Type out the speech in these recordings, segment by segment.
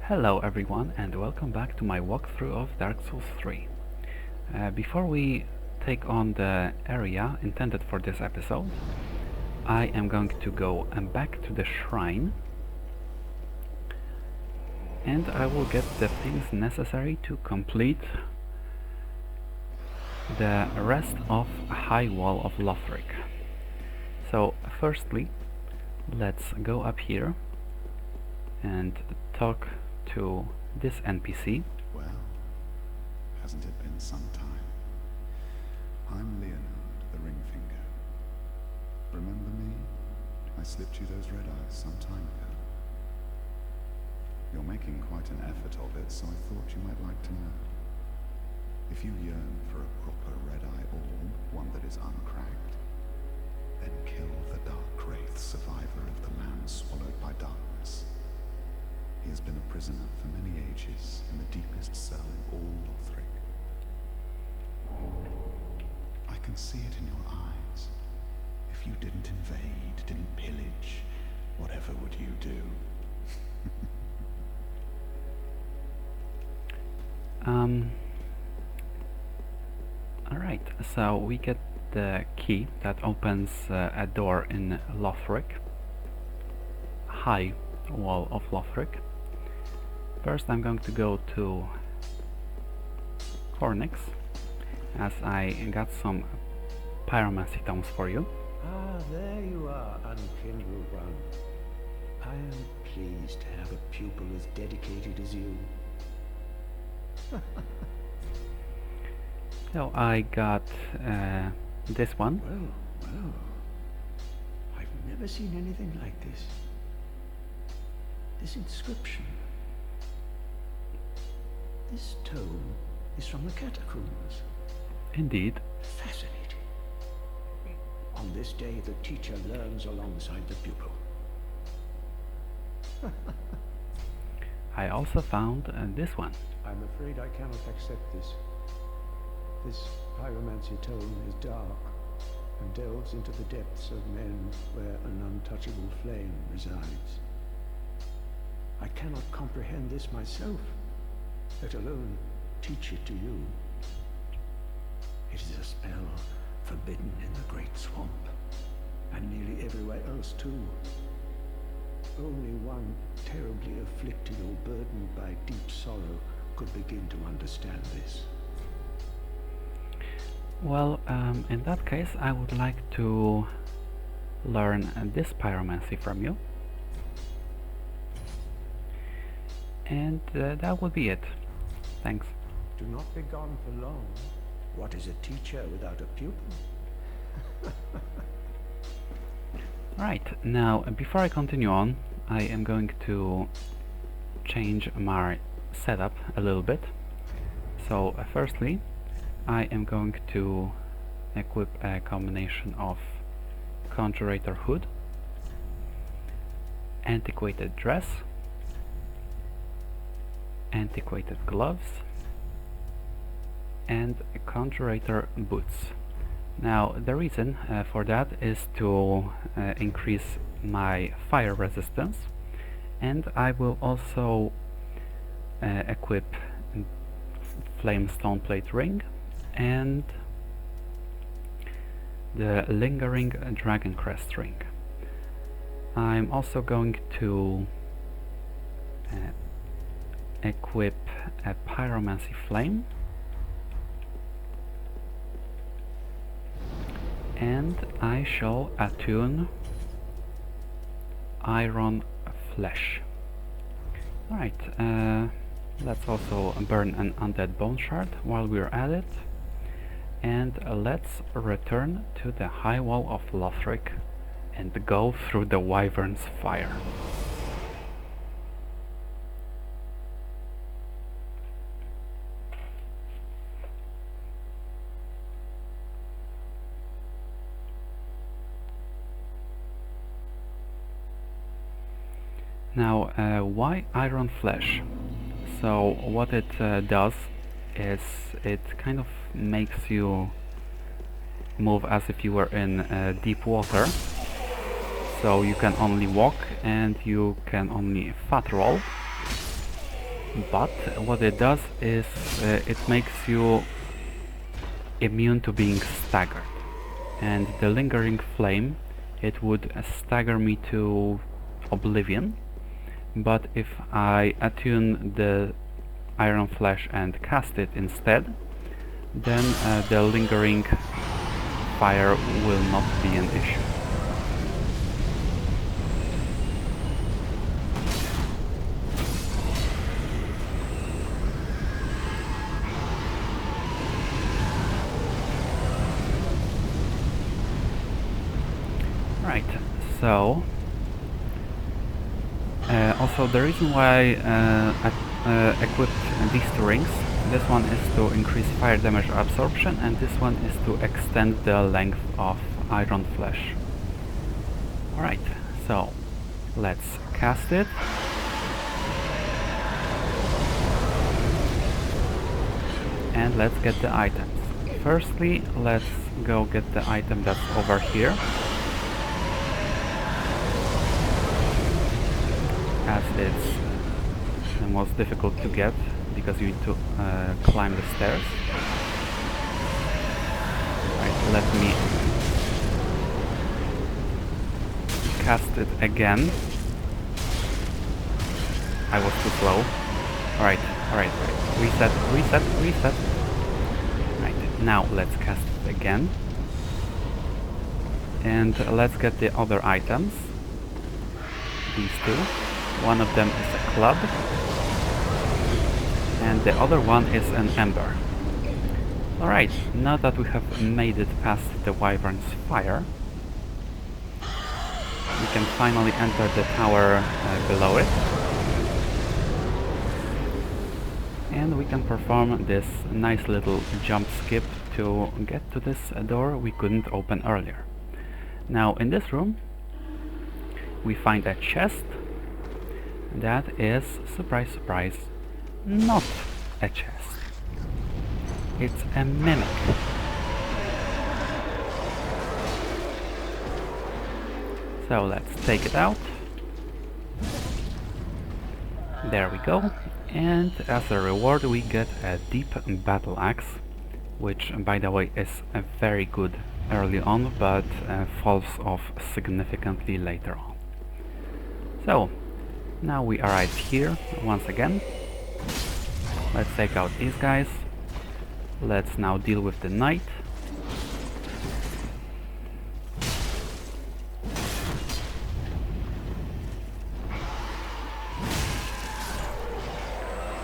Hello everyone and welcome back to my walkthrough of Dark Souls 3. Before we take on the area intended for this episode, I am going to go back to the shrine and I will get the things necessary to complete the rest of High Wall of Lothric. So firstly, let's go up here and talk to this NPC. Well, hasn't it been some time? I'm Leonard, the Ring Finger. Remember me? I slipped you those red eyes some time ago. You're making quite an effort of it, so I thought you might like to know. If you yearn for a proper red-eye orb, one that is uncracked, then kill the Dark Wraith, survivor of the land swallowed by darkness. He has been a prisoner for many ages in the deepest cell in all Lothric. I can see it in your eyes. If you didn't invade, didn't pillage, whatever would you do? Alright, so we get the key that opens a door in Lothric, High Wall of Lothric. First I'm going to go to Cornix, as I got some pyromancy tomes for you. Ah, there you are, unkindled one. I am pleased to have a pupil as dedicated as you. So I got this one. Well, I've never seen anything like this. This inscription. This tome is from the catacombs. Indeed. Fascinating. On this day, the teacher learns alongside the pupil. I also found this one. I'm afraid I cannot accept this. This pyromancy tome is dark and delves into the depths of men where an untouchable flame resides. I cannot comprehend this myself, let alone teach it to you. It is a spell forbidden in the Great Swamp, and nearly everywhere else too. Only one terribly afflicted or burdened by deep sorrow could begin to understand this. Well, in that case I would like to learn this pyromancy from you. And that would be it. Thanks. Do not be gone for long. What is a teacher without a pupil? Right, now before I continue on, I am going to change my setup a little bit. So firstly, I am going to equip a combination of Conjurator Hood, Antiquated Dress, Antiquated Gloves, and Conjurator Boots. Now the reason for that is to increase my fire resistance, and I will also equip Flame Stoneplate Ring and the Lingering Dragon Crest Ring. I'm also going to equip a Pyromancy Flame and I shall attune Iron Flesh. Alright, let's also burn an Undead Bone Shard while we're at it, and let's return to the High Wall of Lothric and go through the Wyvern's fire. Now, why Iron Flesh? So what it does is it kind of makes you move as if you were in deep water. So you can only walk and you can only fat roll. but what it does is it makes you immune to being staggered, and the lingering flame, it would stagger me to oblivion, but if I attune the iron flesh and cast it instead, then the lingering fire will not be an issue. Right, so also the reason why I equipped these two rings, this one is to increase fire damage absorption and this one is to extend the length of iron flesh. Alright, so let's cast it. And let's get the items. Firstly, let's go get the item that's over here, as it's the most difficult to get because you need to climb the stairs. Right, let me cast it again. I was too slow. Alright. Reset. Right, now let's cast it again. And let's get the other items. These two. One of them is a club. And the other one is an ember. Alright, now that we have made it past the wyvern's fire, we can finally enter the tower below it. And we can perform this nice little jump skip to get to this door we couldn't open earlier. Now in this room we find a chest that is, surprise surprise, not a chest. It's a mimic. So let's take it out. There we go. And as a reward we get a deep battle axe, which by the way is very good early on, but falls off significantly later on. So now we arrive here once again. Let's take out these guys. Let's now deal with the knight.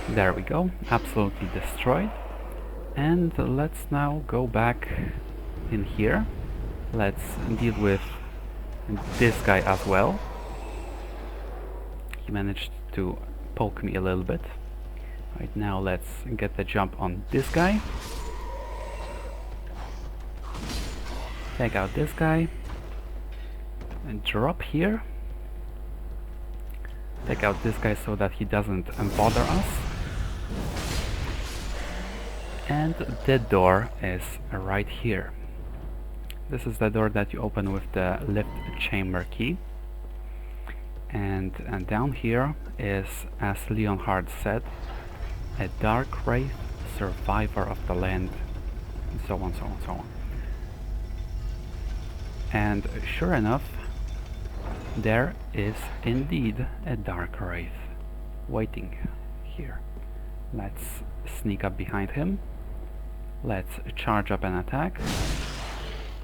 There we go, absolutely destroyed. And let's now go back in here. Let's deal with this guy as well. He managed to poke me a little bit. Right, now let's get the jump on this guy. Take out this guy. And drop here. Take out this guy so that he doesn't bother us. And the door is right here. This is the door that you open with the lift chamber key. And down here is, as Leonhard said, a dark wraith, survivor of the land, and so on, so on, so on. And sure enough, there is indeed a dark wraith waiting here. Let's sneak up behind him. Let's charge up an attack.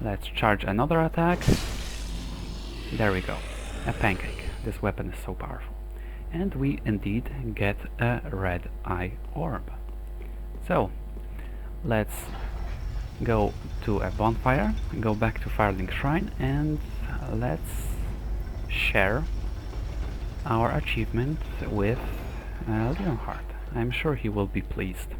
Let's charge another attack. There we go. A pancake. This weapon is so powerful. And we indeed get a red eye orb. So, let's go to a bonfire, go back to Firelink Shrine, and let's share our achievement with Leonhard. I'm sure he will be pleased.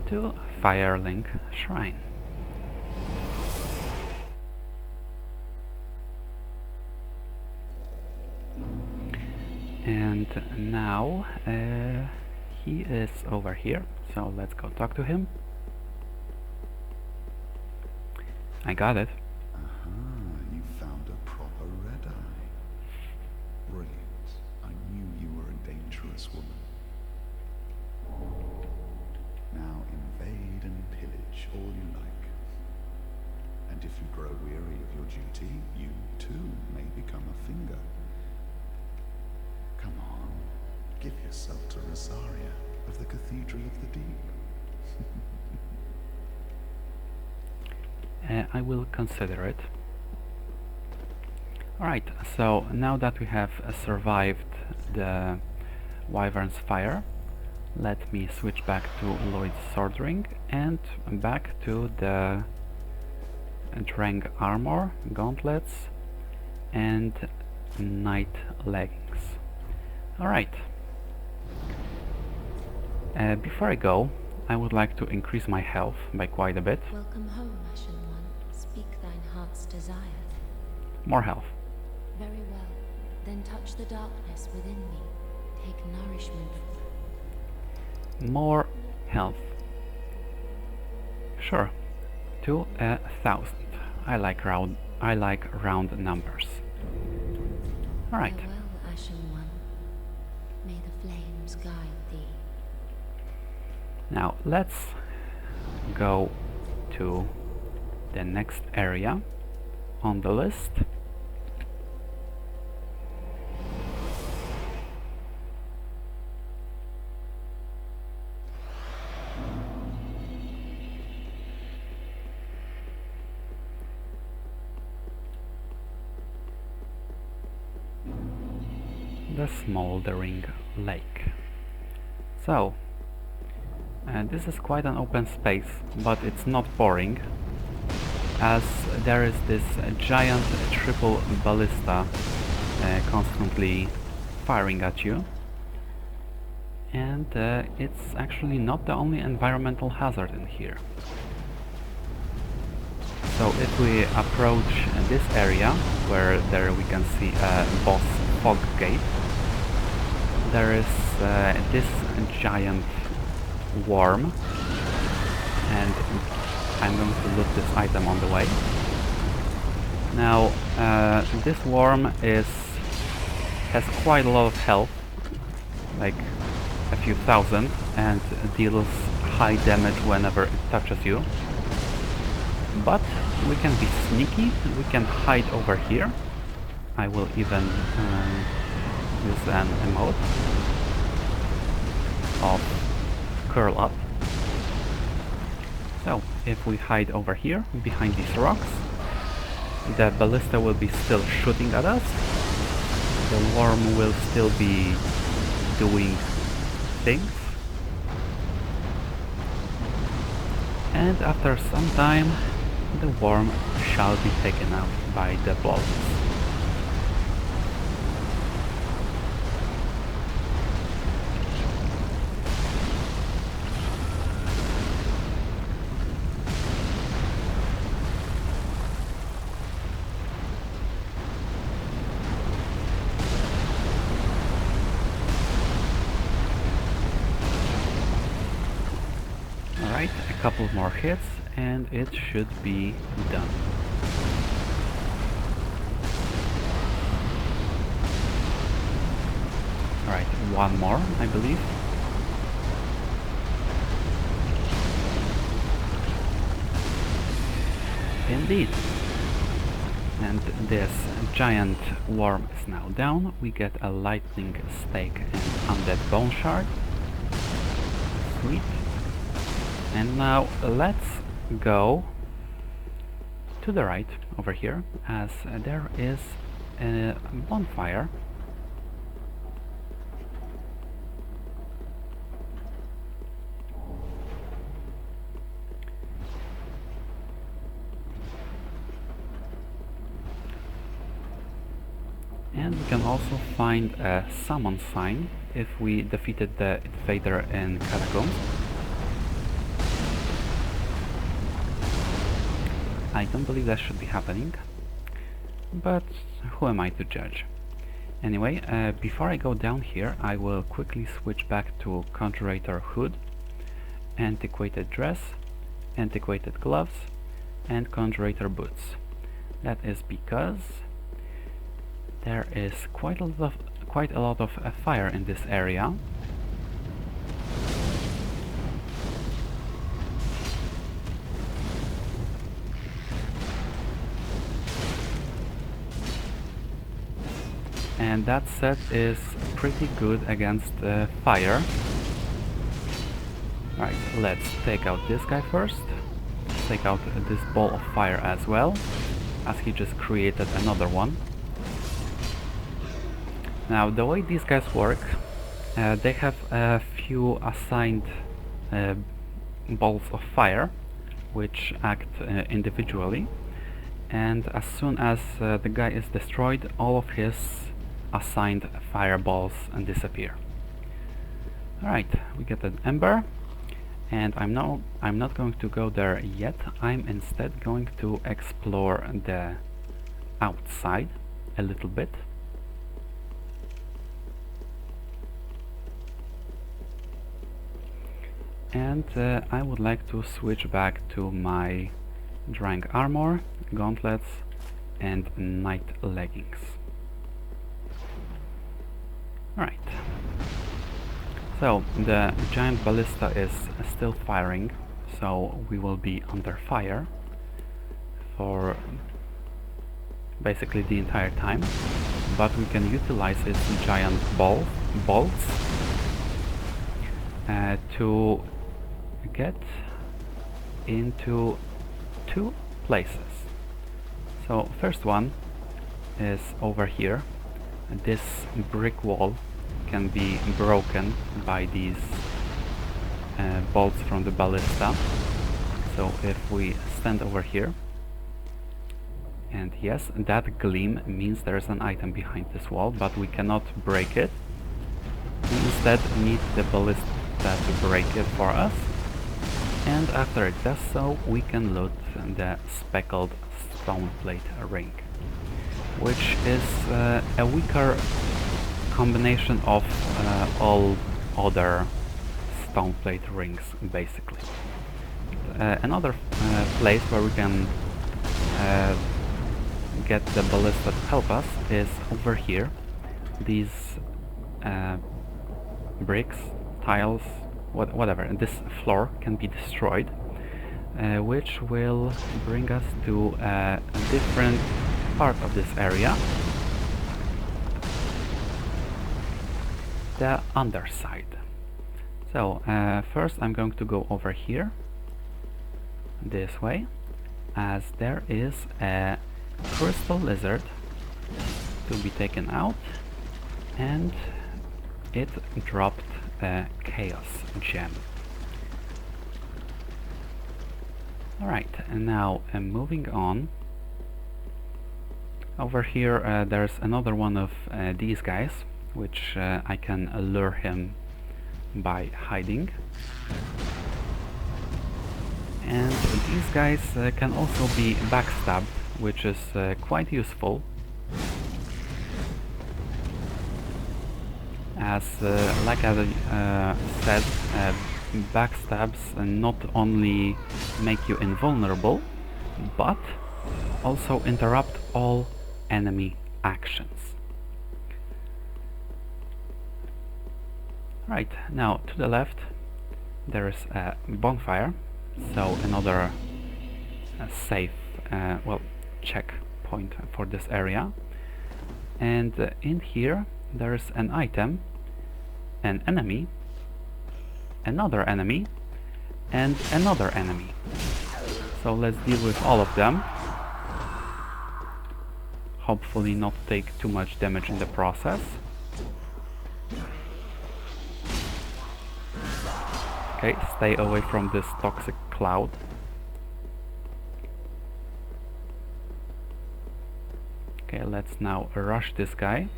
To Firelink Shrine. And now he is over here, so let's go talk to him. I got it. Aha, you found a proper red-eye. Brilliant. I knew you were a dangerous woman. Now invade and pillage all you like. And if you grow weary of your duty, you too may become a finger. Come on, give yourself to Rosaria of the Cathedral of the Deep. I will consider it. Alright, so now that we have survived the Wyvern's fire, let me switch back to Lloyd's Swordring and back to the Drang armor, gauntlets and knight leggings. Alright. Before I go, I would like to increase my health by quite a bit. Welcome home, Ashen One. Speak thine heart's desire. More health. Very well. Then touch the darkness within me. Take nourishment. More health. Sure. To 1,000. I like round numbers. Alright. Farewell, Ashen One. May the flames guide thee. Now let's go to the next area on the list. The Smouldering Lake. So, this is quite an open space, but it's not boring, as there is this giant triple ballista constantly firing at you. And it's actually not the only environmental hazard in here. So if we approach this area, where there we can see a boss fog gate, there is this giant worm, and I'm going to loot this item on the way. Now this worm has quite a lot of health, like a few thousand, and deals high damage whenever it touches you. But we can be sneaky, we can hide over here. I will even use an emote of curl up. So, if we hide over here, behind these rocks, the ballista will be still shooting at us, the worm will still be doing things, and after some time, the worm shall be taken out by the bolts. Alright, a couple more hits and it should be done. Alright, one more, I believe. Indeed. And this giant worm is now down. We get a lightning stake and undead bone shard. Sweet. And now let's go to the right over here, as there is a bonfire. And we can also find a summon sign if we defeated the invader in Catacombs. I don't believe that should be happening, but who am I to judge? Anyway, before I go down here, I will quickly switch back to Conjurator Hood, Antiquated Dress, Antiquated Gloves, and Conjurator Boots. That is because there is quite a lot of fire in this area. And that set is pretty good against fire. Right, let's take out this guy first. Take out this ball of fire as well, as he just created another one. Now, the way these guys work, they have a few assigned balls of fire, which act individually, and as soon as the guy is destroyed, all of his assigned fireballs disappear. Alright, we get an ember, and I'm not going to go there yet. I'm instead going to explore the outside a little bit. And I would like to switch back to my drying armor, gauntlets, and night leggings. Right. So the giant ballista is still firing, so we will be under fire for basically the entire time, but we can utilize its giant bolts to get into two places. So first one is over here. This brick wall can be broken by these bolts from the ballista. So if we stand over here, and yes, that gleam means there's an item behind this wall, but we cannot break it. We instead need the ballista to break it for us, and after it does so, we can loot the speckled stone plate ring, which is a weaker combination of all other stone plate rings, basically. Another place where we can get the ballista to help us is over here. These bricks, tiles, whatever, this floor can be destroyed, which will bring us to a different part of this area, the underside. So first I'm going to go over here this way, as there is a crystal lizard to be taken out, and it dropped a chaos gem. Alright, and now moving on. Over here there's another one of these guys, which I can lure him by hiding. And these guys can also be backstabbed, which is quite useful, as like I said, backstabs not only make you invulnerable, but also interrupt all enemy actions. Right, now to the left there is a bonfire, so another safe well, checkpoint for this area. And in here there is an item, an enemy, another enemy, and another enemy. So let's deal with all of them. Hopefully not take too much damage in the process. Okay, stay away from this toxic cloud. Okay, let's now rush this guy.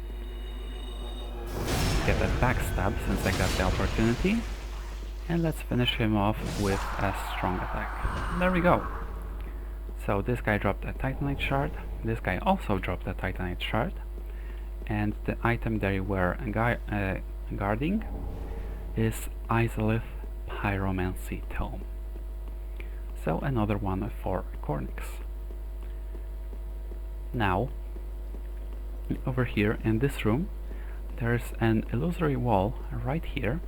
Get a backstab since I got the opportunity. And let's finish him off with a strong attack. There we go. So this guy dropped a Titanite shard. This guy also dropped a Titanite shard. and the item they were guarding is Izalith Pyromancy Tome. So another one for Cornix. Now, over here in this room, there's an illusory wall right here,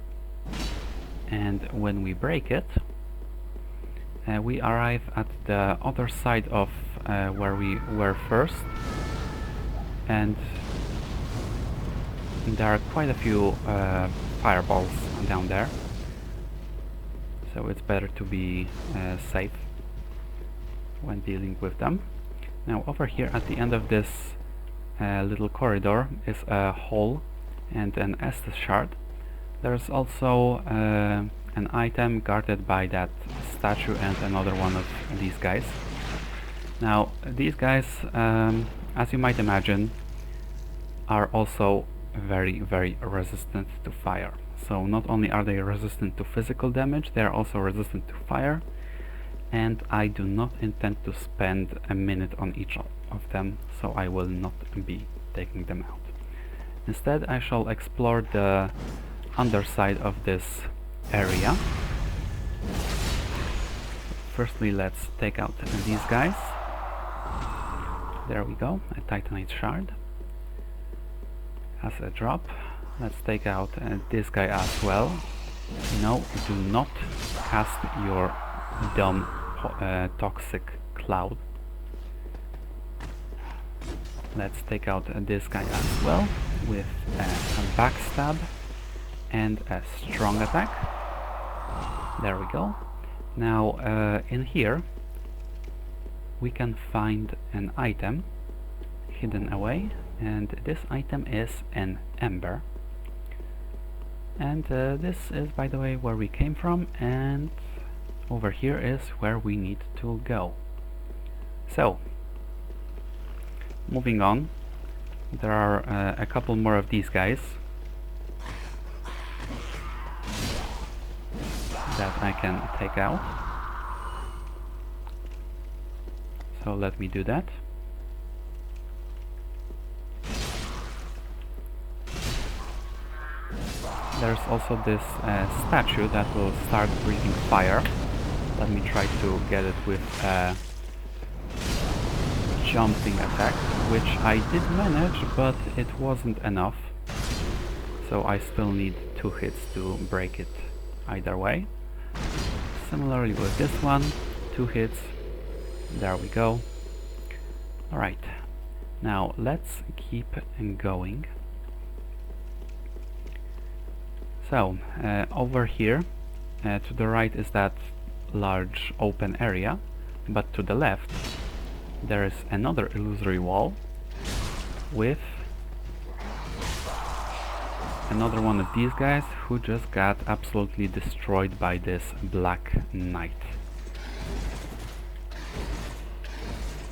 and when we break it, we arrive at the other side of where we were first, and there are quite a few fireballs down there, so it's better to be safe when dealing with them. Now over here at the end of this little corridor is a hole and an Estus shard. There's also an item guarded by that statue and another one of these guys. Now these guys, as you might imagine, are also very resistant to fire. So not only are they resistant to physical damage, they are also resistant to fire, and I do not intend to spend a minute on each of them, so I will not be taking them out. Instead, I shall explore the underside of this area. Firstly, let's take out these guys. There we go, a Titanite shard as a drop. Let's take out this guy as well. No, do not cast your dumb toxic cloud. Let's take out this guy as well with a backstab and a strong attack. There we go. Now in here we can find an item hidden away, and this item is an ember. And this is, by the way, where we came from, and over here is where we need to go. So, moving on, there are a couple more of these guys that I can take out. So let me do that. There's also this statue that will start breathing fire. Let me try to get it with a jumping attack, which I did manage, but it wasn't enough. So I still need 2 hits to break it either way. Similarly with this one, 2 hits. There we go. Alright, now let's keep going. So, over here, to the right is that large open area, but to the left there is another illusory wall with another one of these guys who just got absolutely destroyed by this Black Knight.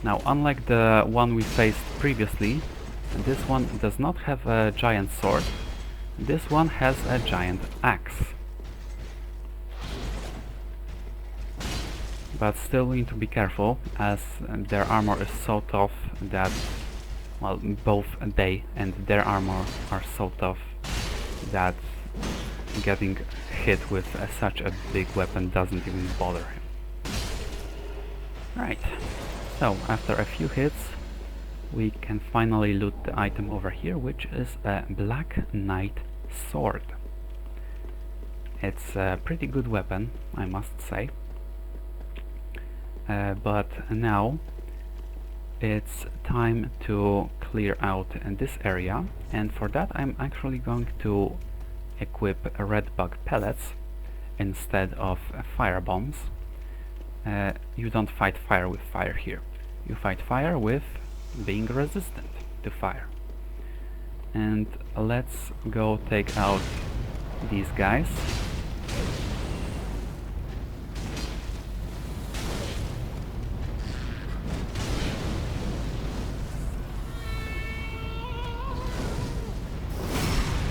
Now, unlike the one we faced previously, this one does not have a giant sword. This one has a giant axe. But still we need to be careful, as their armor is so tough that, well, both they and their armor are so tough that getting hit with such a big weapon doesn't even bother him. Right, so after a few hits we can finally loot the item over here, which is a Black Knight sword. It's a pretty good weapon, I must say. But now it's time to clear out this area, and for that I'm actually going to equip red bug pellets instead of fire bombs. You don't fight fire with fire here. You fight fire with being resistant to fire. And let's go take out these guys.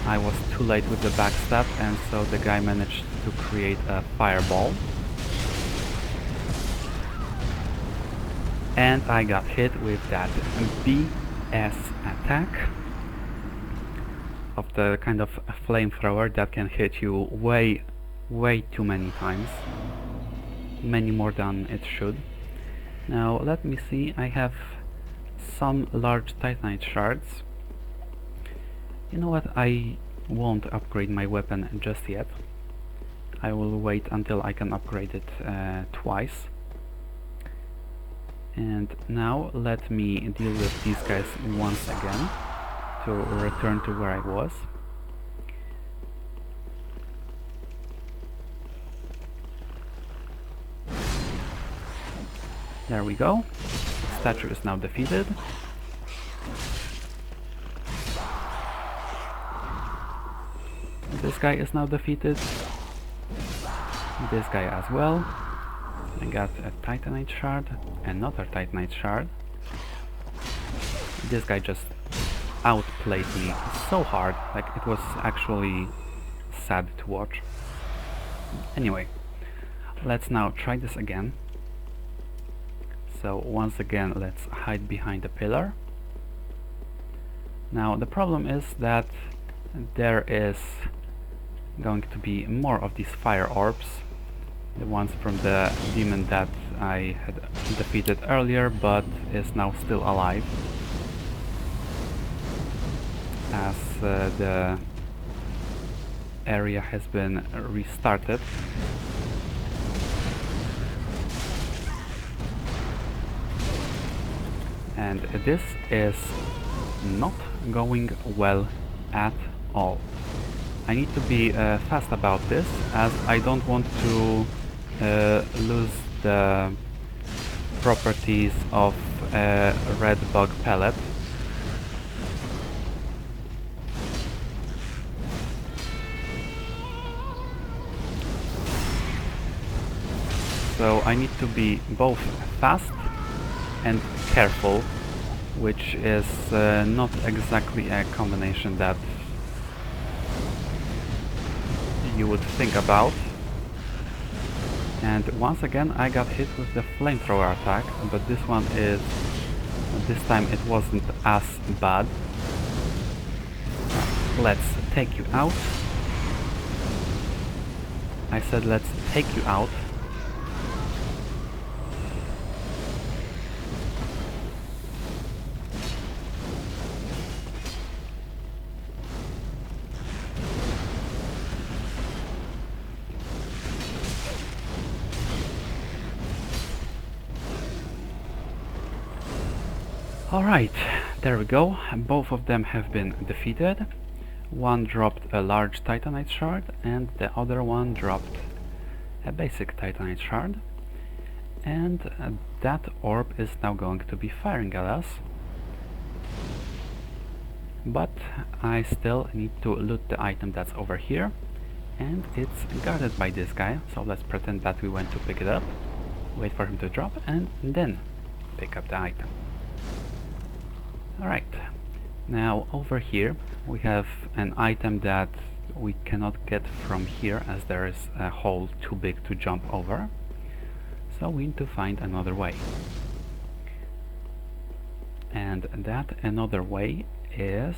I was too late with the backstab, and so the guy managed to create a fireball. And I got hit with that BS attack. of the kind of flamethrower that can hit you way too many times, many more than it should. Now let me see, I have some large titanite shards. You know what, I won't upgrade my weapon just yet. I will wait until I can upgrade it twice. And now let me deal with these guys once again to return to where I was. There we go. Statue is now defeated. This guy is now defeated. This guy as well. I got a titanite shard, another titanite shard. This guy just outplayed me so hard, like it was actually sad to watch. Anyway, let's now try this again. So once again, let's hide behind a pillar. Now the problem is that there is going to be more of these fire orbs, the ones from the demon that I had defeated earlier but is now still alive, as the area has been restarted. And this is not going well at all. I need to be fast about this, as I don't want to lose the properties of a red bug pellet. So I need to be both fast and careful, which is not exactly a combination that you would think about. And once again I got hit with the flamethrower attack, but this time it wasn't as bad. Let's take you out. I said let's take you out. Alright, there we go. Both of them have been defeated. One dropped a large titanite shard and the other one dropped a basic titanite shard. And that orb is now going to be firing at us. But I still need to loot the item that's over here. And it's guarded by this guy, so let's pretend that we went to pick it up, wait for him to drop, and then pick up the item. Alright, now over here we have an item that we cannot get from here, as there is a hole too big to jump over. So we need to find another way. And that another way is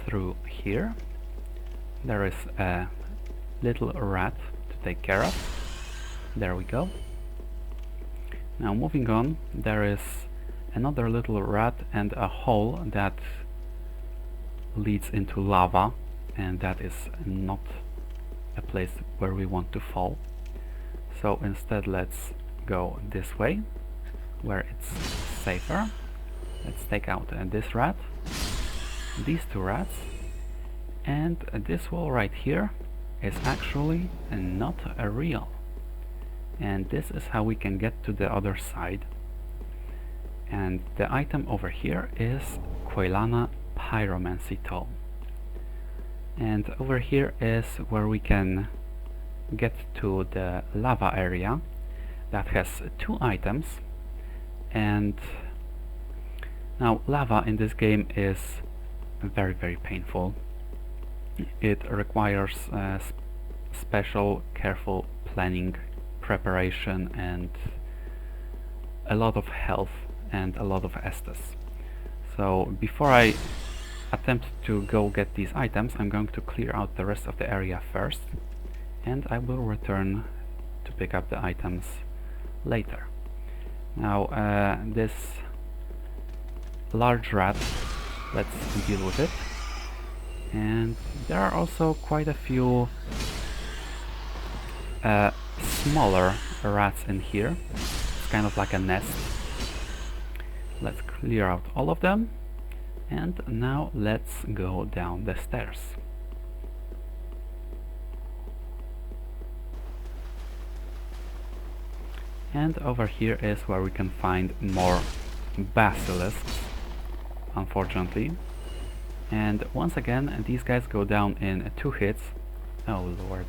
through here. There is a little rat to take care of. There we go. Now moving on, there is another little rat and a hole that leads into lava, and that is not a place where we want to fall. So instead let's go this way, where it's safer. Let's take out this rat, these two rats, and this wall right here is actually not a real. And this is how we can get to the other side. And the item over here is Koilana Pyromancy Tome. And over here is where we can get to the lava area that has two items. And now lava in this game is very painful. It requires special careful planning, preparation, and a lot of health and a lot of Estus. So before I attempt to go get these items, I'm going to clear out the rest of the area first, and I will return to pick up the items later. Now this large rat, let's deal with it. And there are also quite a few smaller rats in here. It's kind of like a nest. Let's clear out all of them, and now let's go down the stairs. And over here is where we can find more basilisks, unfortunately. And once again, these guys go down in 2 hits. Oh lord.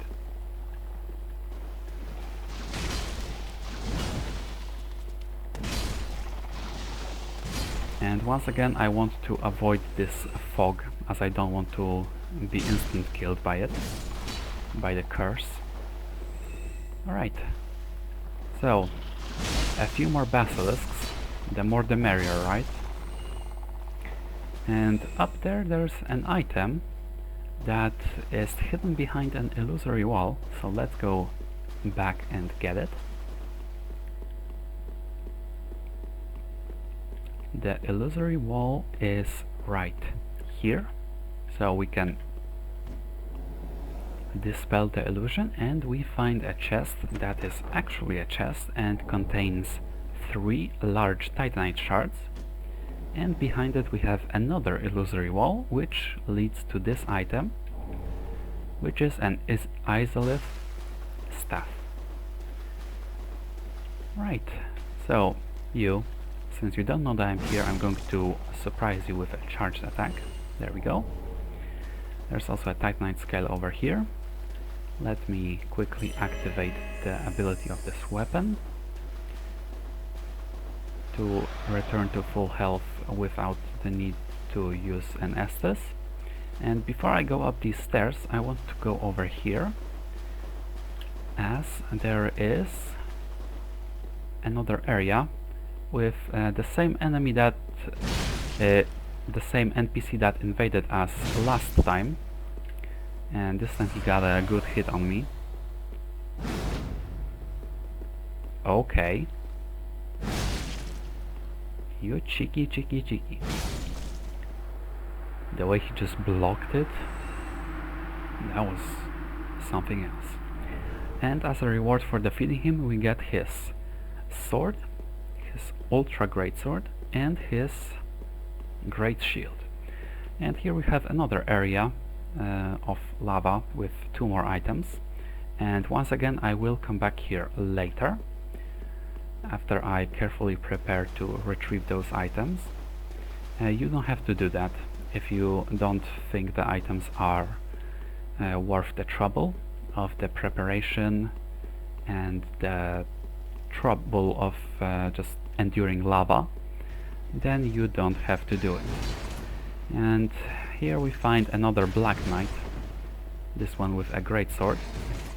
And once again, I want to avoid this fog, as I don't want to be instant killed by it, by the curse. Alright. So, a few more basilisks, the more the merrier, right? And up there there's an item that is hidden behind an illusory wall, so let's go back and get it. The illusory wall is right here, so we can dispel the illusion, and we find a chest that is actually a chest and contains 3 large titanite shards, and behind it we have another illusory wall which leads to this item, which is an Izalith staff. Right, so since you don't know that I'm here, I'm going to surprise you with a charged attack. There we go. There's also a titanite scale over here. Let me quickly activate the ability of this weapon to return to full health without the need to use an Estus. And before I go up these stairs, I want to go over here, as there is another area with the same enemy that the same NPC that invaded us last time, and this time he got a good hit on me. Okay. You cheeky. The way he just blocked it, that was something else. And as a reward for defeating him, we get his sword, his ultra great sword, and his great shield. And here we have another area of lava with 2 more items, and once again I will come back here later after I carefully prepare to retrieve those items. You don't have to do that if you don't think the items are worth the trouble of the preparation and the trouble of just enduring lava. Then you don't have to do it. And here we find another Black Knight, this one with a great sword,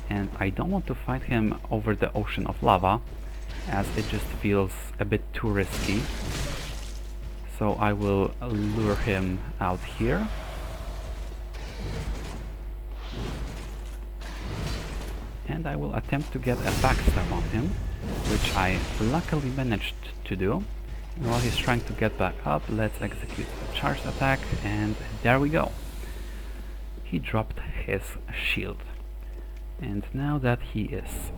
and I don't want to fight him over the ocean of lava, as it just feels a bit too risky. So I will lure him out here. And I will attempt to get a backstab on him, which I luckily managed to do. And while he's trying to get back up, let's execute a charged attack, and there we go. He dropped his shield. And now that he is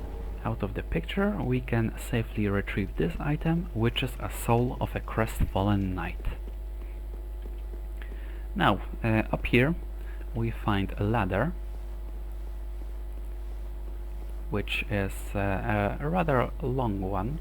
out of the picture, we can safely retrieve this item, which is a soul of a crestfallen knight. Now, up here we find a ladder, which is a rather long one.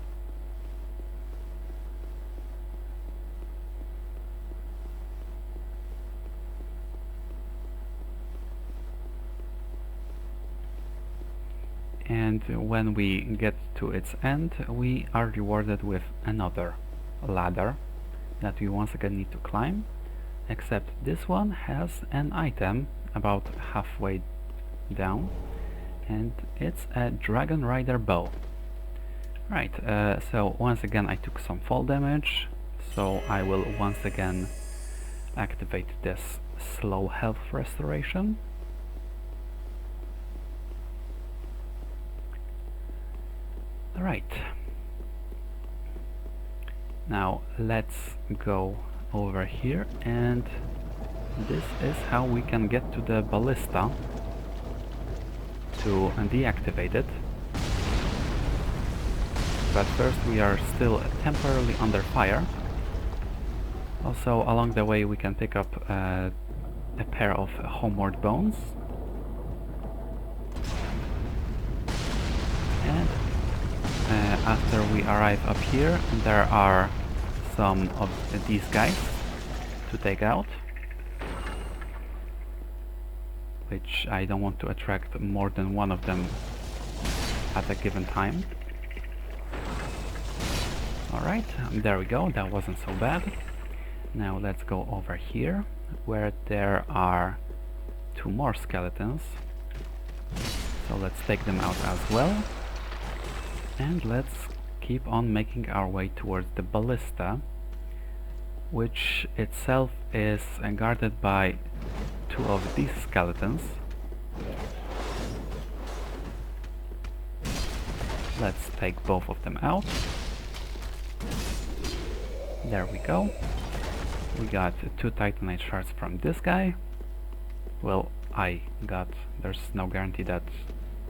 And when we get to its end, we are rewarded with another ladder that we once again need to climb, except this one has an item about halfway down, and it's a Dragon Rider bow. Right, so once again I took some fall damage, so I will once again activate this slow health restoration. Alright. Now let's go over here, and this is how we can get to the ballista to deactivate it. But first we are still temporarily under fire. Also along the way we can pick up a pair of homeward bones. And after we arrive up here, there are some of these guys to take out, which I don't want to attract more than one of them at a given time. Alright, there we go, that wasn't so bad. Now let's go over here, where there are 2 more skeletons. So let's take them out as well. And let's keep on making our way towards the ballista, which itself is guarded by 2 of these skeletons. Let's take both of them out. There we go. We got 2 Titanite shards from this guy. Well, I got. There's no guarantee that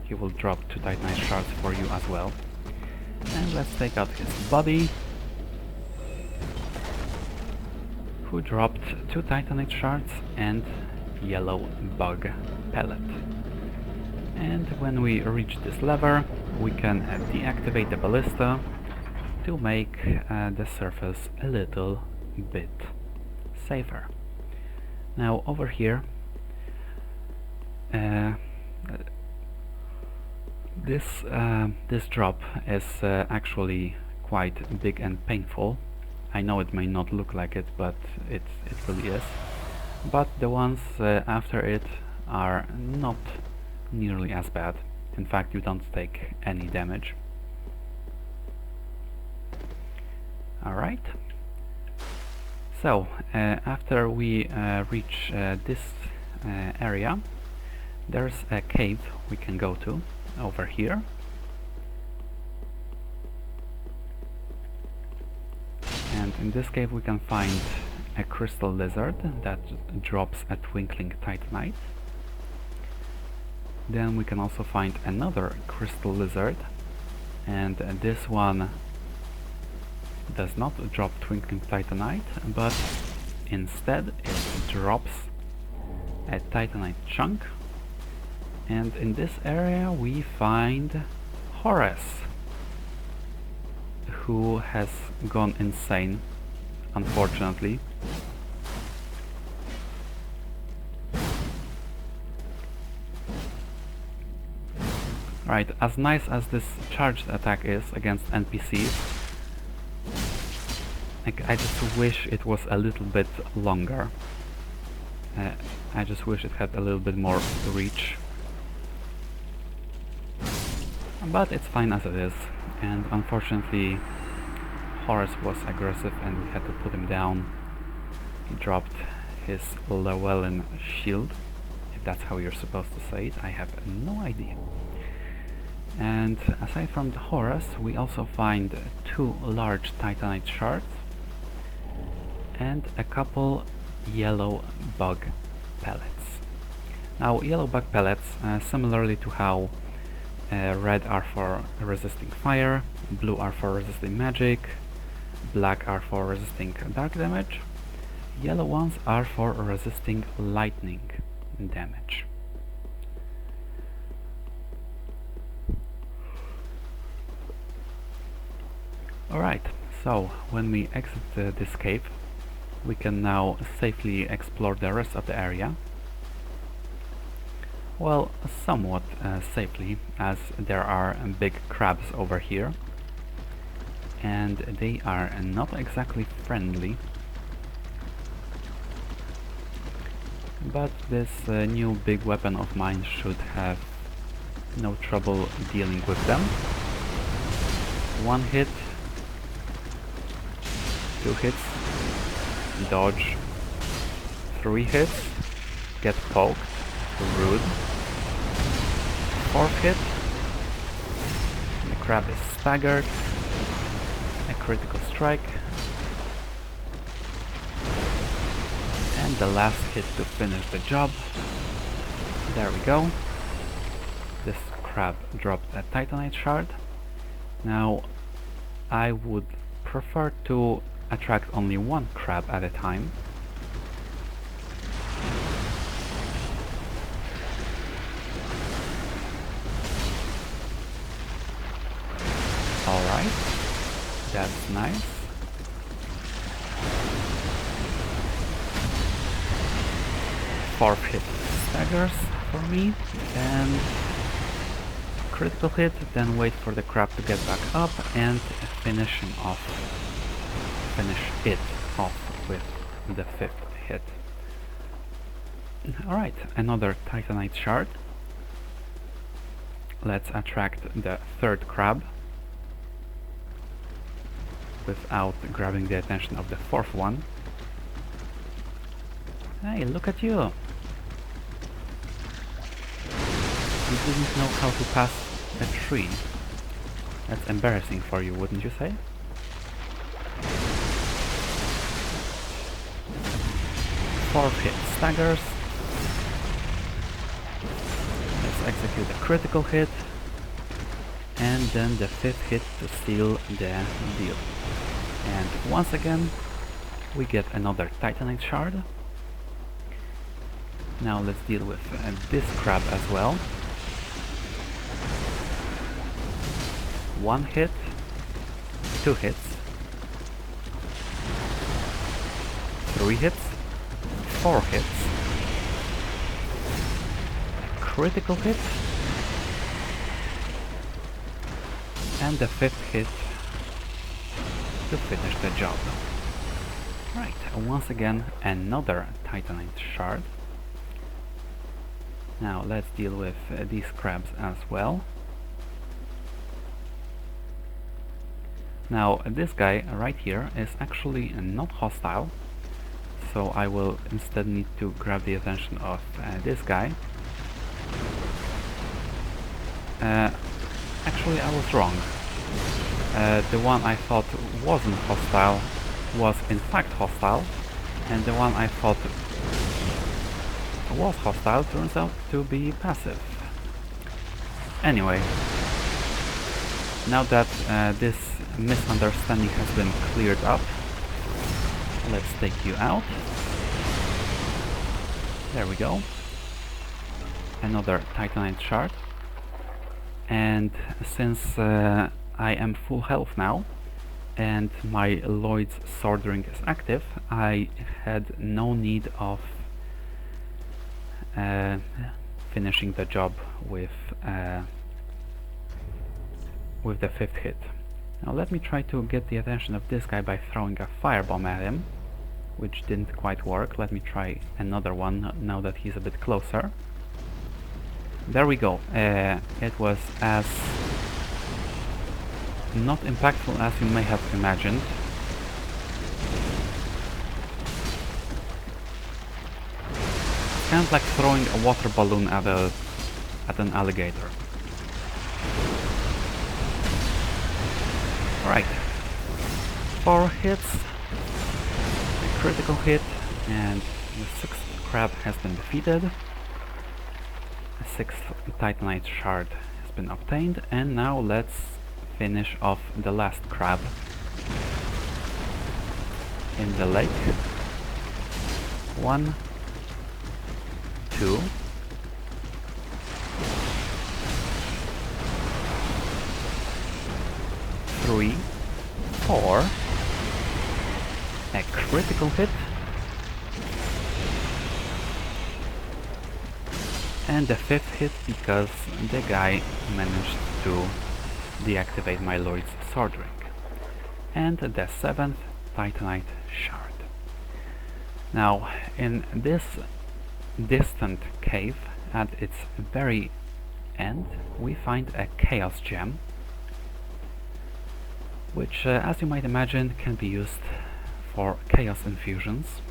he will drop 2 Titanite shards for you as well. And let's take out his body, who dropped 2 Titanite shards and yellow bug pellet. And when we reach this lever, we can deactivate the ballista to make the surface a little bit safer. Now over here, this drop is actually quite big and painful. I know it may not look like it, but it really is. But the ones after it are not nearly as bad. In fact, you don't take any damage. Alright. So, after we reach this area, there's a cave we can go to over here. And in this cave we can find a crystal lizard that drops a twinkling titanite. Then we can also find another crystal lizard, and this one does not drop twinkling titanite, but instead it drops a titanite chunk. And in this area we find Horace, who has gone insane, unfortunately. Right, as nice as this charged attack is against NPCs, I just wish it was a little bit longer. I just wish it had a little bit more reach. But it's fine as it is, and unfortunately Horace was aggressive and we had to put him down. He dropped his Llewellyn shield, if that's how you're supposed to say it, I have no idea. And aside from the Horace, we also find 2 large titanite shards and a couple yellow bug pellets. Now, yellow bug pellets, similarly to how red are for resisting fire, blue are for resisting magic, black are for resisting dark damage, yellow ones are for resisting lightning damage. Alright, so when we exit this cave, we can now safely explore the rest of the area. Well, somewhat safely, as there are big crabs over here, and they are not exactly friendly. But this new big weapon of mine should have no trouble dealing with them. 1 hit, 2 hits, dodge, 3 hits, get poked, rude. 4th hit, the crab is staggered, a critical strike, and the last hit to finish the job. There we go. This crab dropped a Titanite shard. Now I would prefer to attract only one crab at a time. Alright, that's nice. Fourth hit staggers for me, and critical hit, then wait for the crab to get back up and finish it off with the 5th hit. Alright, another Titanite shard. Let's attract the 3rd crab without grabbing the attention of the 4th one. Hey, look at you! You didn't know how to pass a tree. That's embarrassing for you, wouldn't you say? Fourth hit staggers. Let's execute a critical hit. And then the 5th hit to seal the deal. And once again, we get another Titanite shard. Now let's deal with this crab as well. 1 hit, 2 hits, 3 hits, 4 hits, critical hit, and the 5th hit to finish the job. Right, once again another Titanite shard. Now let's deal with these crabs as well. Now this guy right here is actually not hostile, so I will instead need to grab the attention of this guy. Actually I was wrong. The one I thought wasn't hostile was in fact hostile, and the one I thought was hostile turns out to be passive. Anyway, now that this misunderstanding has been cleared up, let's take you out. There we go. Another Titanite shard. And since I am full health now, and my Lloyd's Smouldering is active, I had no need of finishing the job with the 5th hit. Now let me try to get the attention of this guy by throwing a firebomb at him, which didn't quite work. Let me try another one now that he's a bit closer. There we go. It was as not impactful as you may have imagined. It's kind of like throwing a water balloon at an alligator. Right, 4 hits, a critical hit, and the 6th crab has been defeated. A 6th Titanite shard has been obtained, and now let's finish off the last crab in the lake. 1, 2, 3, 4, a critical hit, and the 5th hit because the guy managed to deactivate my Lloyd's Smouldering, and the 7th Titanite shard. Now in this distant cave at its very end we find a chaos gem, which as you might imagine can be used for chaos infusions.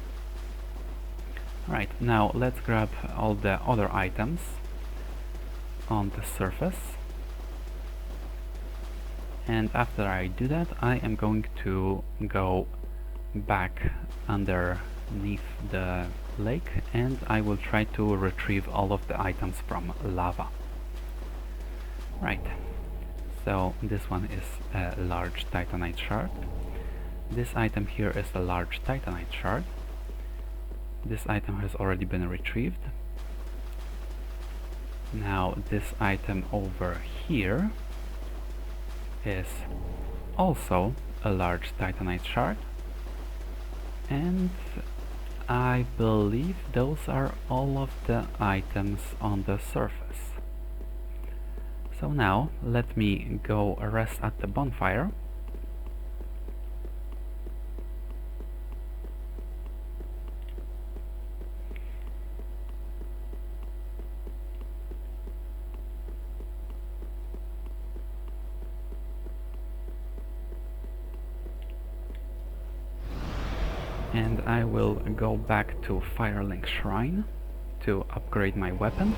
Right, now let's grab all the other items on the surface. And after I do that, I am going to go back underneath the lake and I will try to retrieve all of the items from lava. Right, so this one is a large titanite shard. This item here is a large titanite shard. This item has already been retrieved. Now this item over here is also a large titanite shard, and I believe those are all of the items on the surface. So now let me go rest at the bonfire. And I will go back to Firelink Shrine to upgrade my weapon.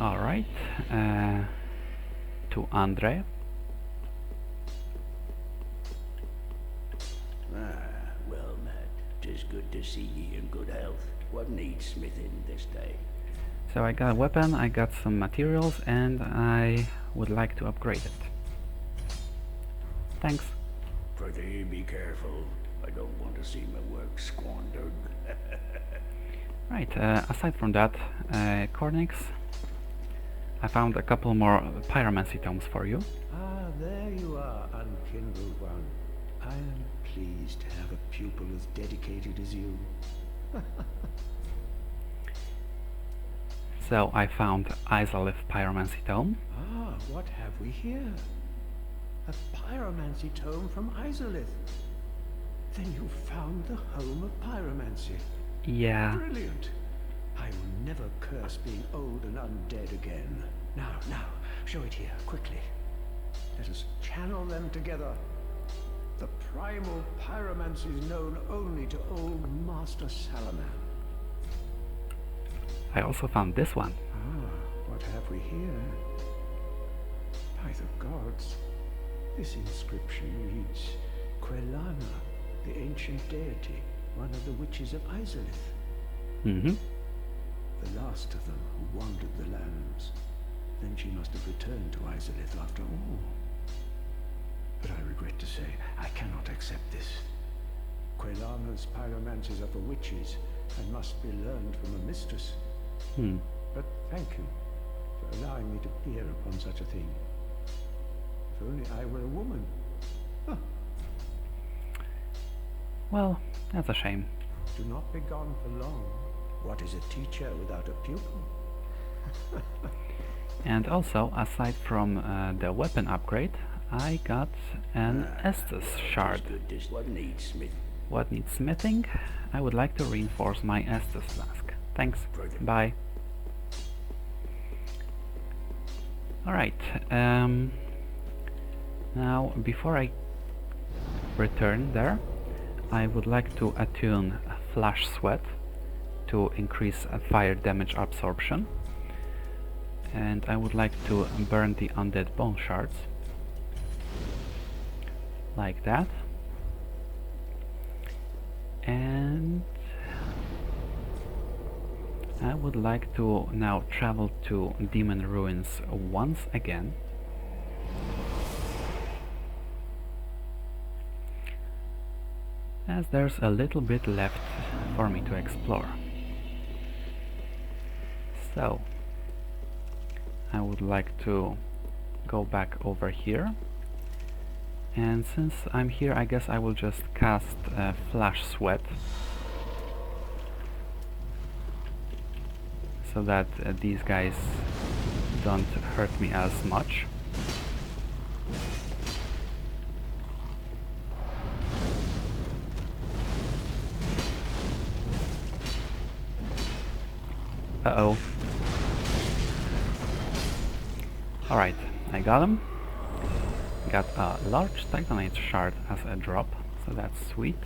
Alright, to Andre. Well, Matt, 'tis good to see ye in good health. What needs smithing this day? So I got a weapon, I got some materials, and I would like to upgrade it. Thanks. Prithee, be careful. I don't want to see my work squandered. Right, aside from that, Cornix, I found a couple more pyromancy tomes for you. Ah, there you are, unkindled one. I am pleased to have a pupil as dedicated as you. So I found Izalith pyromancy tome. Ah, what have we here? A pyromancy tome from Izalith. Then you found the home of pyromancy. Yeah. Brilliant. I will never curse being old and undead again. Now, show it here, quickly. Let us channel them together. The primal pyromancy is known only to old Master Salaman. I also found this one. Ah, what have we here? By the gods, this inscription reads, Quelana, the ancient deity, one of the witches of Izalith. Mm-hmm. The last of them who wandered the lands. Then she must have returned to Izalith after all. But I regret to say, I cannot accept this. Quelana's pyromancies are for witches, and must be learned from a mistress. But thank you for allowing me to peer upon such a thing. If only I were a woman. Huh. Well, that's a shame. Do not be gone for long. What is a teacher without a pupil? And also, aside from the weapon upgrade, I got an Estus shard. What needs smithing? What needs smithing? I would like to reinforce my Estus flask. Thanks. Bye. Alright, now before I return there, I would like to attune Flash Sweat to increase fire damage absorption, and I would like to burn the undead bone shards like that, and I would like to now travel to Demon Ruins once again. As there's a little bit left for me to explore. So I would like to go back over here, and since I'm here, I guess I will just cast Flash Sweat so that these guys don't hurt me as much. Uh-oh. Alright, I got him. Got a large Titanite shard as a drop, so that's sweet.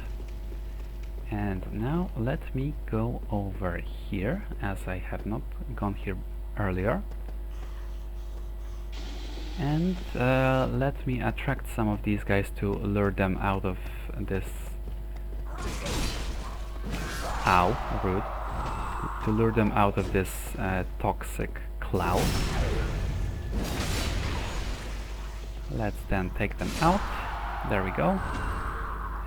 And now let me go over here, as I have not gone here earlier. And let me attract some of these guys to lure them out of this... Ow, rude. To lure them out of this toxic cloud. Let's then take them out. There we go.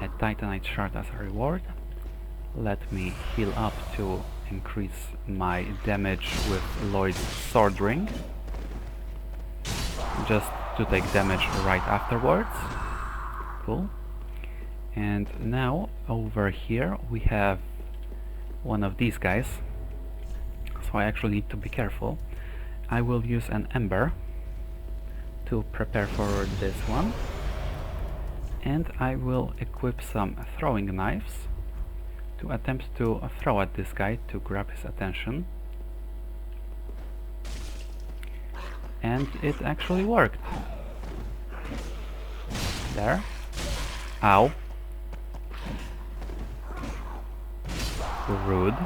A Titanite shard as a reward. Let me heal up to increase my damage with Lloyd's sword ring. Just to take damage right afterwards. Cool. And now over here we have one of these guys. So I actually need to be careful. I will use an ember to prepare for this one. And I will equip some throwing knives to attempt to throw at this guy to grab his attention. And it actually worked. There. Ow. Rude.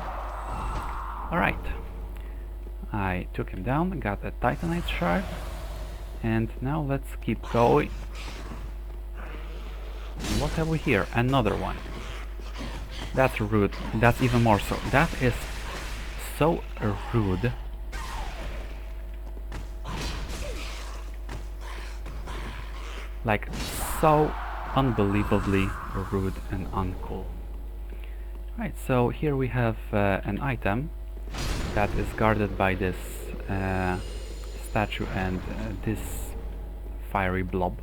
Alright. I took him down, got a Titanite shard, and now let's keep going. What have we here? Another one. That's rude. That's even more so. That is so rude. Like, so unbelievably rude and uncool. Right, so here we have an item that is guarded by this statue and this fiery blob.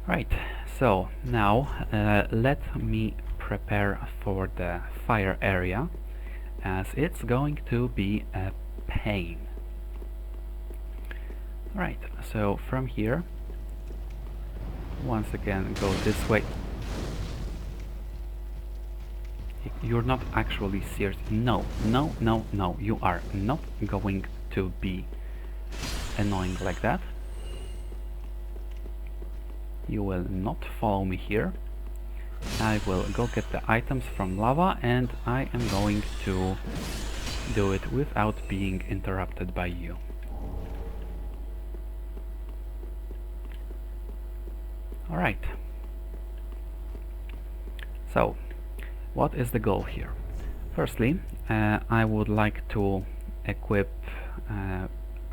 Right, so now let me prepare for the fire area, as it's going to be a pain. Right, so from here, once again go this way. You're not actually serious. No, no, no, no, you are not going to be annoying like that. You will not follow me here. I will go get the items from lava, and I am going to do it without being interrupted by you. Alright. So, what is the goal here? Firstly, I would like to equip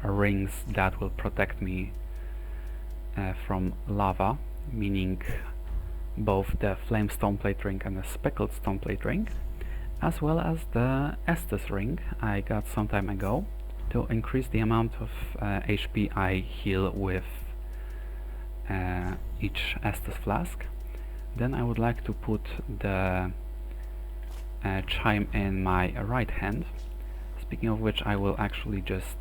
rings that will protect me from lava, meaning both the flame stoneplate ring and the speckled stoneplate ring, as well as the Estus ring I got some time ago to increase the amount of HP I heal with each Estus flask. Then I would like to put the chime in my right hand. Speaking of which, I will actually just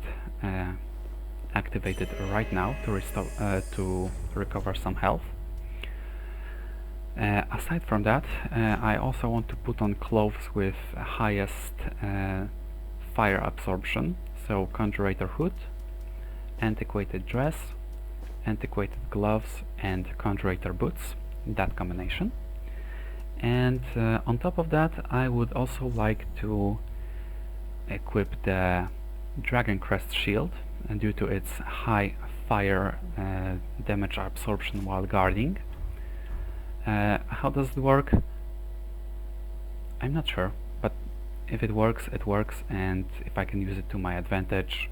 activate it right now to restore to recover some health. Aside from that, I also want to put on clothes with highest fire absorption, so Conjurator Hood, Antiquated Dress, Antiquated Gloves, and Conjurator Boots, that combination. And on top of that, I would also like to equip the Dragon Crest Shield, due to its high fire damage absorption while guarding. How does it work? I'm not sure, but if it works, it works, and if I can use it to my advantage,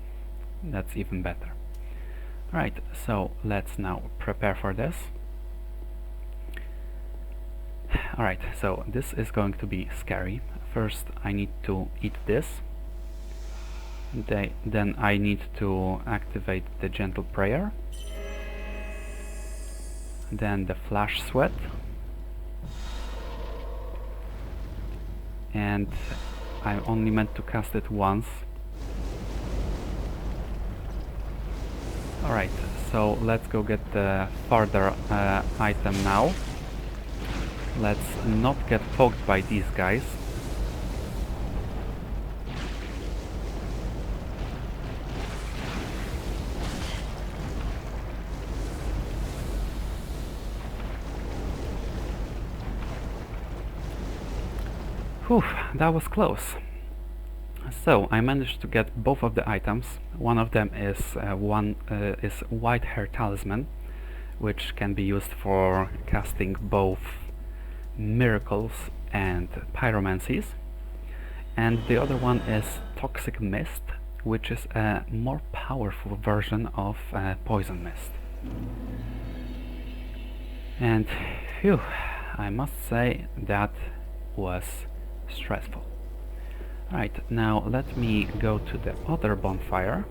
that's even better. Alright, so let's now prepare for this. Alright, so this is going to be scary. First I need to eat this. Then I need to activate the Gentle Prayer. Then the Flash Sweat. And I only meant to cast it once. Alright, so let's go get the further item now. Let's not get poked by these guys. Whew, that was close. So I managed to get both of the items. One of them is White Hair Talisman, which can be used for casting both miracles and pyromancies, and the other one is Toxic Mist, which is a more powerful version of Poison Mist. And phew, I must say that was stressful. Right, now let me go to the other bonfire.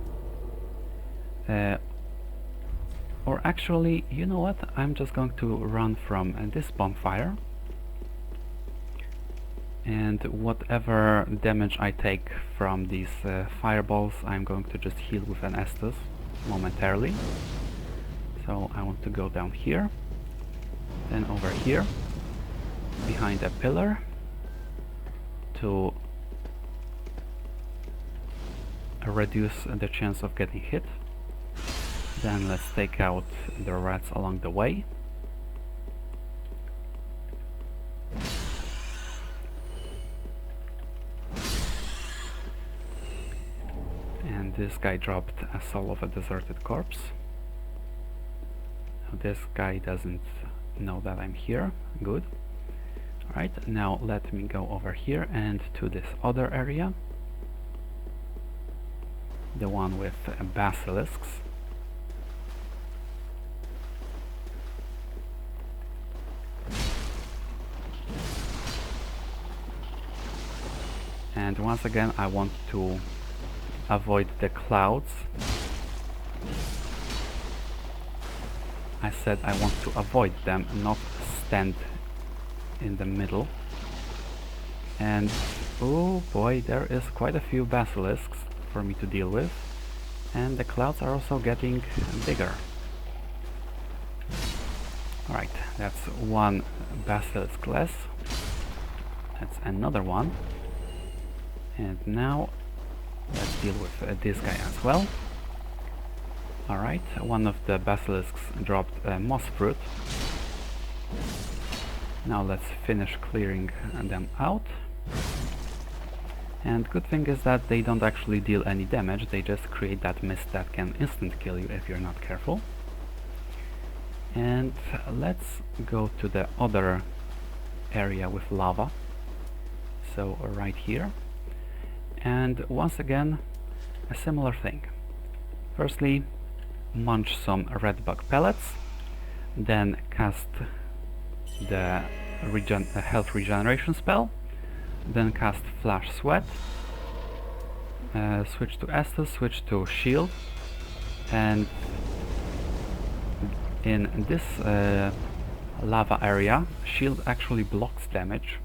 Or actually, you know what? I'm just going to run from this bonfire. And whatever damage I take from these fireballs, I'm going to just heal with an Estus momentarily. So I want to go down here, then over here, behind a pillar, to reduce the chance of getting hit. Then let's take out the rats along the way. And this guy dropped a soul of a deserted corpse. This guy doesn't know that I'm here. Good. Alright, now let me go over here and to this other area. The one with basilisks. And once again I want to avoid the clouds. I said I want to avoid them, not stand in the middle. And oh boy, there is quite a few basilisks for me to deal with, and the clouds are also getting bigger. Alright, that's one basilisk less. That's another one. And now let's deal with this guy as well. Alright, one of the basilisks dropped moss fruit. Now let's finish clearing them out. And good thing is that they don't actually deal any damage, they just create that mist that can instant kill you if you're not careful. And let's go to the other area with lava. So right here. And once again, a similar thing. Firstly, munch some red bug pellets, then cast the health regeneration spell, then cast Flash Sweat, switch to Estus, switch to Shield, and in this lava area, Shield actually blocks damage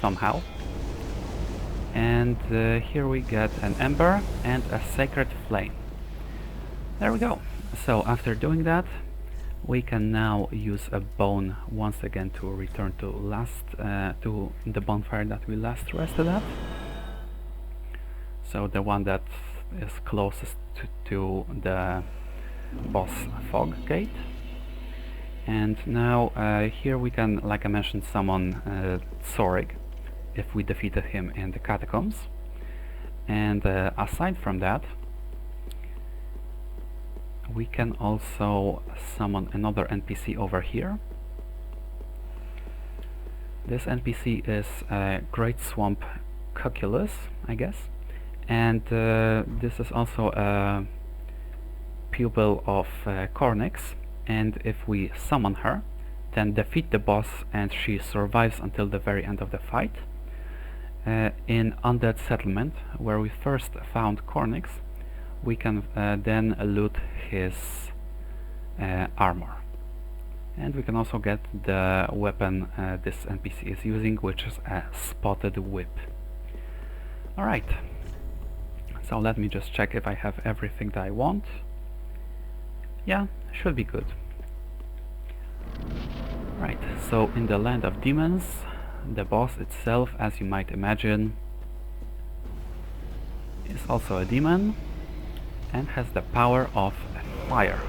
somehow. And here we get an Ember and a Sacred Flame. There we go. So after doing that, we can now use a bone once again to return to to the bonfire that we last rested at. So the one that is closest to the boss fog gate. And now here we can, like I mentioned, summon Zorig if we defeated him in the catacombs. And aside from that, we can also summon another NPC over here. This NPC is Great Swamp Cuculus, I guess. And this is also a pupil of Cornyx. And if we summon her, then defeat the boss and she survives until the very end of the fight. In Undead Settlement, where we first found Cornyx, we can then loot his armor. And we can also get the weapon this NPC is using, which is a Spotted Whip. Alright, so let me just check if I have everything that I want. Yeah, should be good. Right, so in the Land of Demons, the boss itself, as you might imagine, is also a demon and has the power of fire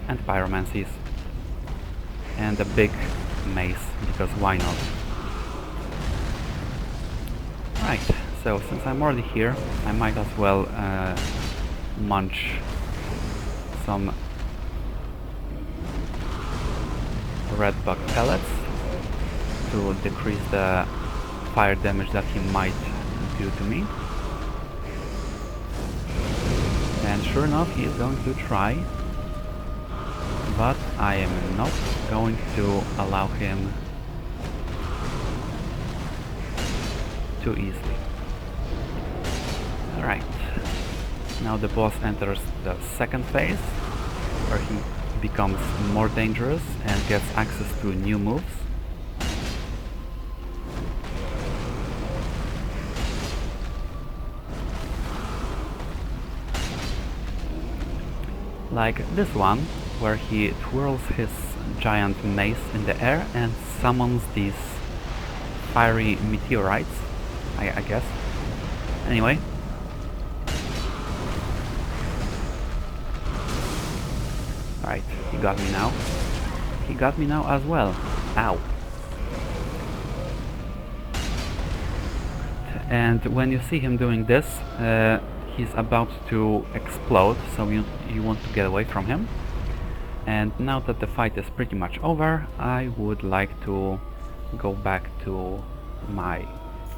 and pyromancies and a big mace, because why not? Right, so since I'm already here, I might as well munch some red bug pellets to decrease the fire damage that he might do to me. And sure enough, he is going to try, but I am not going to allow him too easily. Alright, now the boss enters the second phase, where he becomes more dangerous and gets access to new moves. Like this one, where he twirls his giant mace in the air and summons these fiery meteorites, I guess. Anyway. Alright, he got me now. He got me now as well. Ow. And when you see him doing this, he's about to explode, so you want to get away from him. And now that the fight is pretty much over, I would like to go back to my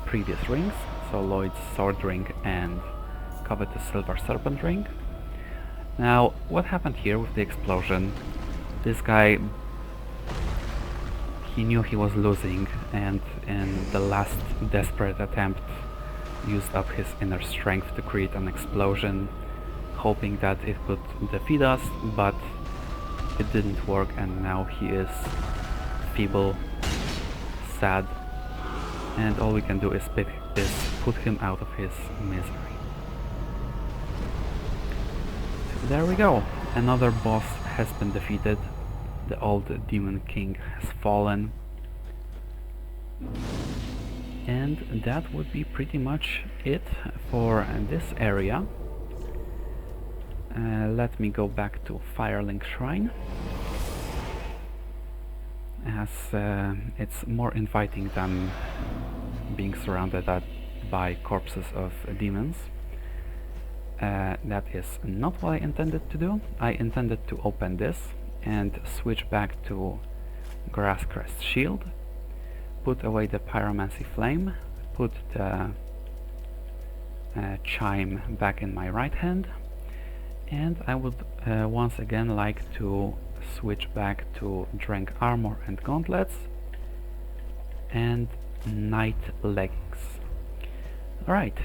previous rings, so Lloyd's Sword Ring and Covetous Silver Serpent Ring. Now, what happened here with the explosion? This guy, he knew he was losing, and in the last desperate attempt used up his inner strength to create an explosion, hoping that it could defeat us, but it didn't work, and now he is feeble, sad, and all we can do is put him out of his misery. So there we go, another boss has been defeated, the old Demon King has fallen, and that would be pretty much it for this area. Let me go back to Firelink Shrine, as it's more inviting than being surrounded by corpses of demons. That is not what I intended to do. I intended to open this and switch back to Grasscrest Shield, put away the Pyromancy Flame, put the Chime back in my right hand, and I would once again like to switch back to Drank Armor and Gauntlets and Night Leggings. Alright,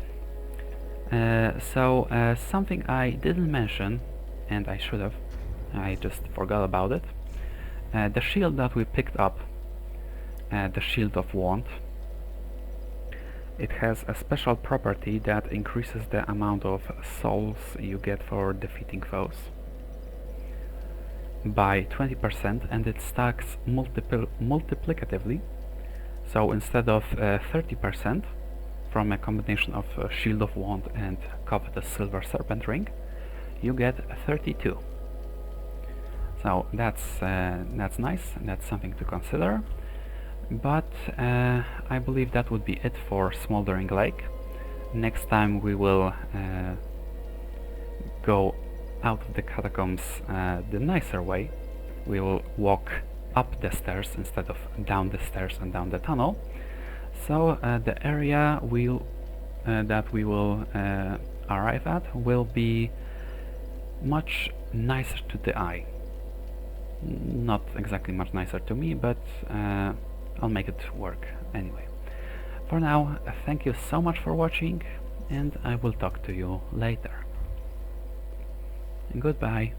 so something I didn't mention, and I should have, I just forgot about it. The shield that we picked up, the Shield of Want, it has a special property that increases the amount of souls you get for defeating foes by 20%, and it stacks multiplicatively. So instead of 30% from a combination of Shield of Want and Covetous Silver Serpent Ring, you get 32. So that's nice, and that's something to consider. But I believe that would be it for Smouldering Lake. Next time we will go out of the catacombs the nicer way. We will walk up the stairs instead of down the stairs and down the tunnel. So the area that we will arrive at will be much nicer to the eye. Not exactly much nicer to me, but I'll make it work anyway. For now, thank you so much for watching, and I will talk to you later. Goodbye.